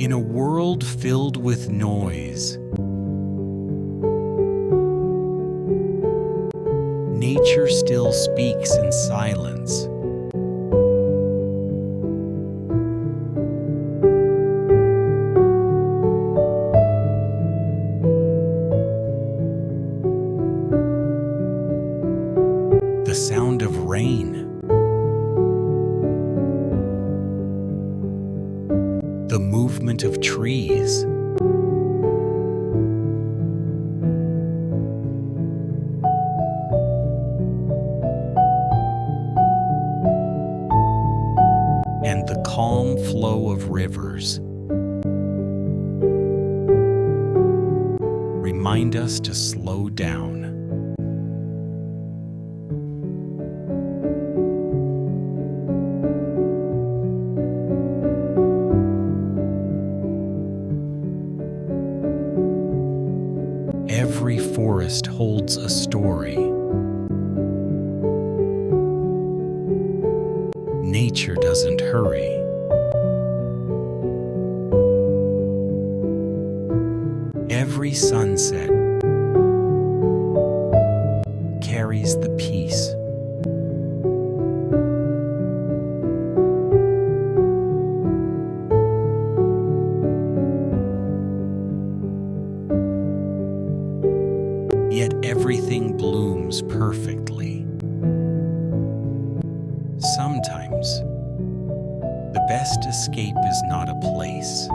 In a world filled with noise, nature still speaks in silence. The sound of rain, the movement of trees, and the calm flow of rivers remind us to slow down. Every forest holds a story. Nature doesn't hurry. Every sunset carries the peace. Yet everything blooms perfectly. Sometimes, the best escape is not a place,